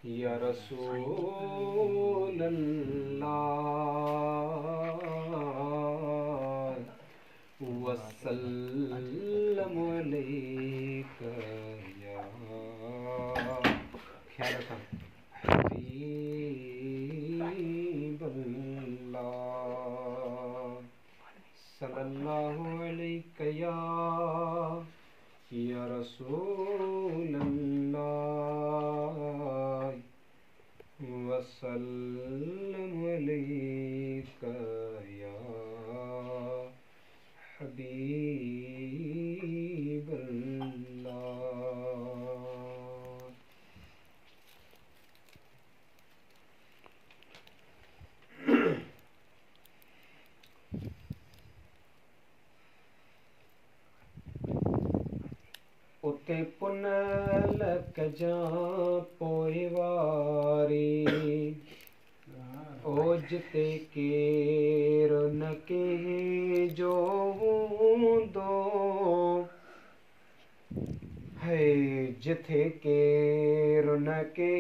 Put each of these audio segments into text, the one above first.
या रसूल अल्लाह वसल्लम अलैका या ख्याल रखना हबीबल्लाह सल्लल्लाहु अलैका या रसूल अल्लाह वसल्लम अलैका या हबीबल्लाह। उते पुनल कजा पोइवारी ओजते केर न के जो हूंदो है जिथे केर न के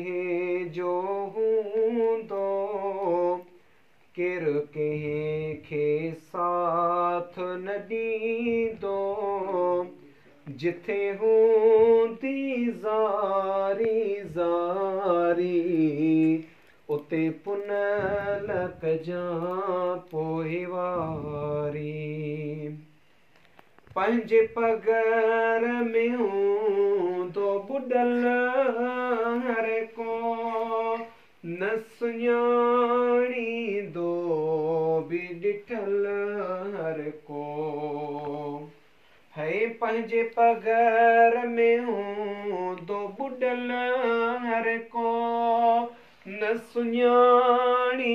जो हूंदो केर कंहिं खे साथ न ॾींदो जिथे हूंदी ज़ारी ज़ारी उते पुनल कजा पोइवारी पंहिंजे पगर में हूंदो बुॾल हर को न सुञाणींदो बि ॾिठल हर को है पंहिंजे पगर में हूंदो बुॾल हर को न सुञाणींदो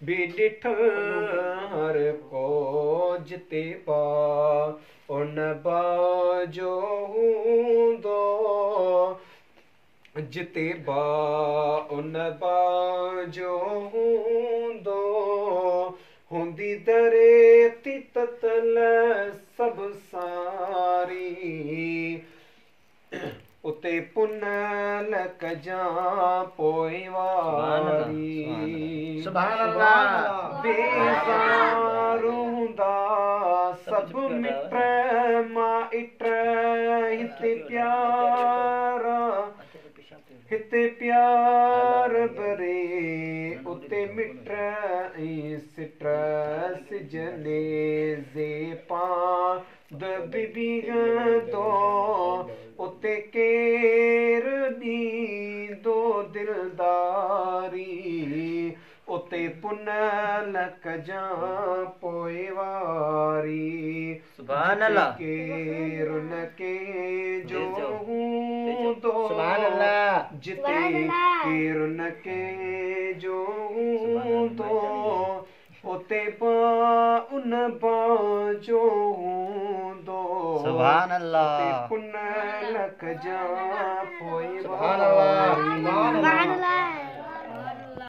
बि ॾिठल हर को जिते बा उन बाजो हूंदो जिते बा उन बाजो हूंदो हूंदी दरेती ततल सभु सारी उते पुनल कजा पोइवारी बेज़ार हूंदा सभु मिट माइट हिते प्यार भरे उते मिट ऐं सिट सिजने जे पांद बिबीहंदो उते केर ॾींदो दिलदारी उते पुनल कजा पोइवारी सुभान अल्लाह केर न के जो हूंदो जिते केर न के जो हूंदो उते बा उन बाजो हूंदो सुभान अल्लाह उते पुनल कजा पोइवारी सुभान अल्लाह